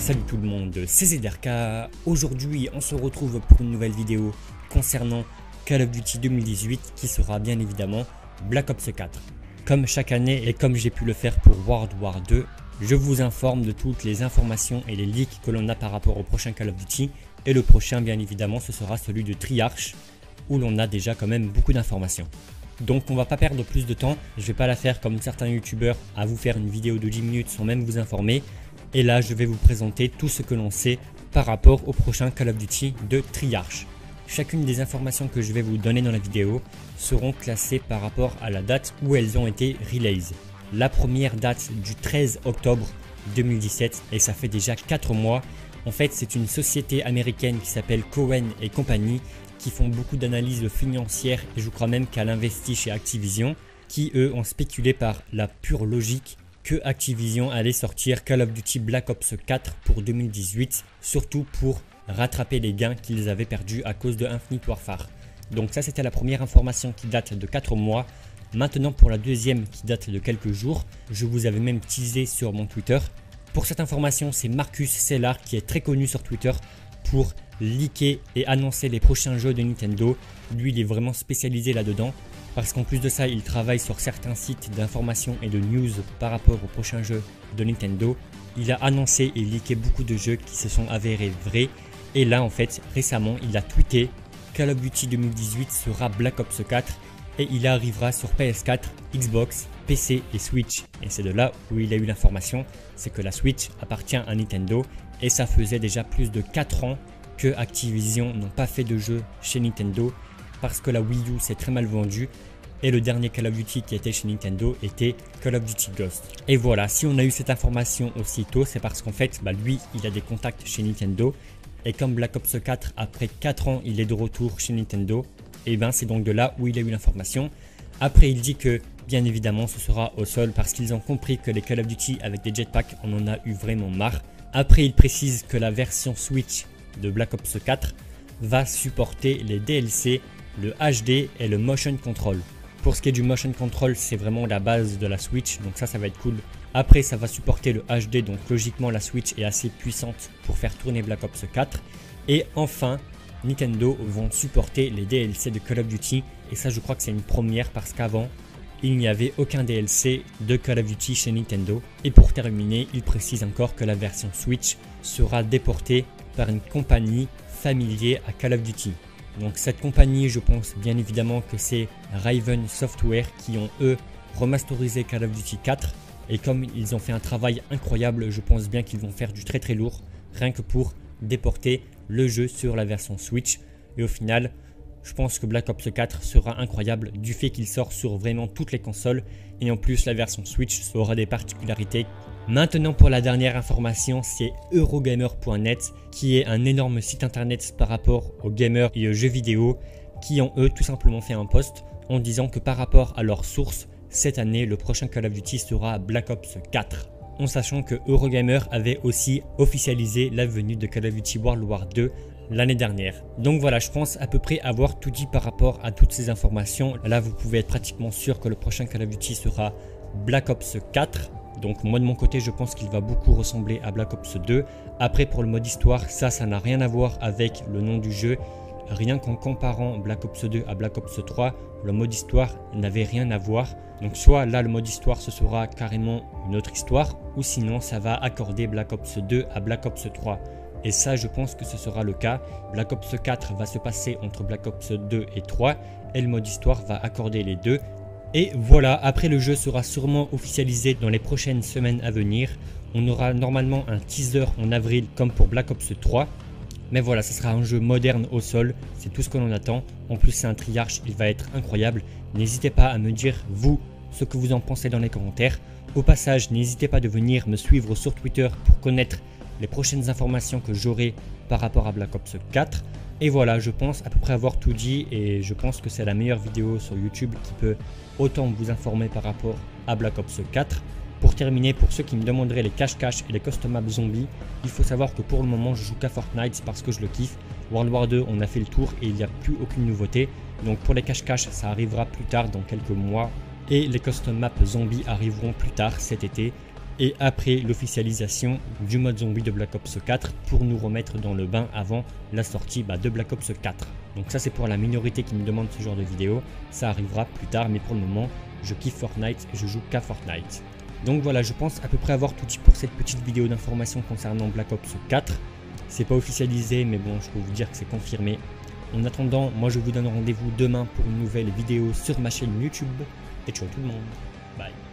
Salut tout le monde, c'est ZRK. Aujourd'hui on se retrouve pour une nouvelle vidéo concernant Call of Duty 2018 qui sera bien évidemment Black Ops 4. Comme chaque année et comme j'ai pu le faire pour World War 2, je vous informe de toutes les informations et les leaks que l'on a par rapport au prochain Call of Duty. Et le prochain bien évidemment ce sera celui de Triarch où l'on a déjà quand même beaucoup d'informations. Donc on va pas perdre plus de temps, je vais pas la faire comme certains youtubeurs à vous faire une vidéo de 10 minutes sans même vous informer. Et là je vais vous présenter tout ce que l'on sait par rapport au prochain Call of Duty de Triarch. Chacune des informations que je vais vous donner dans la vidéo seront classées par rapport à la date où elles ont été release. La première date du 13 octobre 2017 et ça fait déjà 4 mois. En fait c'est une société américaine qui s'appelle Cowen et compagnie qui font beaucoup d'analyses financières et je crois même qu'elle investit chez Activision qui eux ont spéculé par la pure logique que Activision allait sortir Call of Duty Black Ops 4 pour 2018, surtout pour rattraper les gains qu'ils avaient perdus à cause de Infinite Warfare. Donc ça c'était la première information qui date de 4 mois. Maintenant pour la deuxième qui date de quelques jours, je vous avais même teasé sur mon Twitter. Pour cette information c'est Marcus Sellar qui est très connu sur Twitter pour leaker et annoncer les prochains jeux de Nintendo. Lui il est vraiment spécialisé là-dedans. Parce qu'en plus de ça, il travaille sur certains sites d'information et de news par rapport aux prochains jeux de Nintendo. Il a annoncé et leaké beaucoup de jeux qui se sont avérés vrais. Et là, en fait, récemment, il a tweeté Call of Duty 2018 sera Black Ops 4 et il arrivera sur PS4, Xbox, PC et Switch. Et c'est de là où il a eu l'information, c'est que la Switch appartient à Nintendo et ça faisait déjà plus de 4 ans que Activision n'ont pas fait de jeu chez Nintendo. Parce que la Wii U s'est très mal vendue et le dernier Call of Duty qui était chez Nintendo était Call of Duty Ghost. Et voilà, si on a eu cette information aussitôt, c'est parce qu'en fait, lui, il a des contacts chez Nintendo. Et comme Black Ops 4, après 4 ans, il est de retour chez Nintendo, et ben c'est donc de là où il a eu l'information. Après, il dit que, bien évidemment, ce sera au sol parce qu'ils ont compris que les Call of Duty avec des jetpacks, on en a eu vraiment marre. Après, il précise que la version Switch de Black Ops 4 va supporter les DLC, le HD et le motion control. Pour ce qui est du motion control, c'est vraiment la base de la Switch, donc ça va être cool. Après ça va supporter le HD, donc logiquement la Switch est assez puissante pour faire tourner Black Ops 4. Et enfin, Nintendo vont supporter les DLC de Call of Duty et ça je crois que c'est une première parce qu'avant il n'y avait aucun DLC de Call of Duty chez Nintendo. Et pour terminer, il précise encore que la version Switch sera déportée par une compagnie familière à Call of Duty. Donc cette compagnie, je pense bien évidemment que c'est Raven Software qui ont eux remasterisé Call of Duty 4 et comme ils ont fait un travail incroyable, je pense bien qu'ils vont faire du très lourd rien que pour déporter le jeu sur la version Switch. Et au final, je pense que Black Ops 4 sera incroyable du fait qu'il sort sur vraiment toutes les consoles et en plus la version Switch aura des particularités. Maintenant pour la dernière information, c'est Eurogamer.net qui est un énorme site internet par rapport aux gamers et aux jeux vidéo qui ont eux tout simplement fait un post en disant que par rapport à leurs sources, cette année le prochain Call of Duty sera Black Ops 4. En sachant que Eurogamer avait aussi officialisé la venue de Call of Duty World War 2 l'année dernière. Donc voilà, je pense à peu près avoir tout dit par rapport à toutes ces informations. Là vous pouvez être pratiquement sûr que le prochain Call of Duty sera Black Ops 4. Donc moi de mon côté je pense qu'il va beaucoup ressembler à Black Ops 2. Après pour le mode histoire, ça n'a rien à voir avec le nom du jeu. Rien qu'en comparant Black Ops 2 à Black Ops 3, le mode histoire n'avait rien à voir. Donc soit là le mode histoire ce sera carrément une autre histoire ou sinon ça va accorder Black Ops 2 à Black Ops 3. Et ça je pense que ce sera le cas. Black Ops 4 va se passer entre Black Ops 2 et 3 et le mode histoire va accorder les deux. Et voilà, après le jeu sera sûrement officialisé dans les prochaines semaines à venir. On aura normalement un teaser en avril comme pour Black Ops 3. Mais voilà, ce sera un jeu moderne au sol, c'est tout ce que l'on attend. En plus c'est un Triarch, il va être incroyable. N'hésitez pas à me dire vous ce que vous en pensez dans les commentaires. Au passage, n'hésitez pas de venir me suivre sur Twitter pour connaître les prochaines informations que j'aurai par rapport à Black Ops 4. Et voilà, je pense à peu près avoir tout dit et je pense que c'est la meilleure vidéo sur YouTube qui peut autant vous informer par rapport à Black Ops 4. Pour terminer, pour ceux qui me demanderaient les cache-cache et les custom maps zombies, il faut savoir que pour le moment je joue qu'à Fortnite parce que je le kiffe. World War 2 on a fait le tour et il n'y a plus aucune nouveauté. Donc pour les cache-cache ça arrivera plus tard dans quelques mois. Et les custom maps zombies arriveront plus tard cet été. et après l'officialisation du mode zombie de Black Ops 4 pour nous remettre dans le bain avant la sortie de Black Ops 4. Donc ça c'est pour la minorité qui me demande ce genre de vidéo, ça arrivera plus tard, mais pour le moment je kiffe Fortnite et je joue qu'à Fortnite. Donc voilà, je pense à peu près avoir tout dit pour cette petite vidéo d'information concernant Black Ops 4. C'est pas officialisé, mais bon, je peux vous dire que c'est confirmé. En attendant, moi je vous donne rendez-vous demain pour une nouvelle vidéo sur ma chaîne YouTube. Et ciao tout le monde, bye.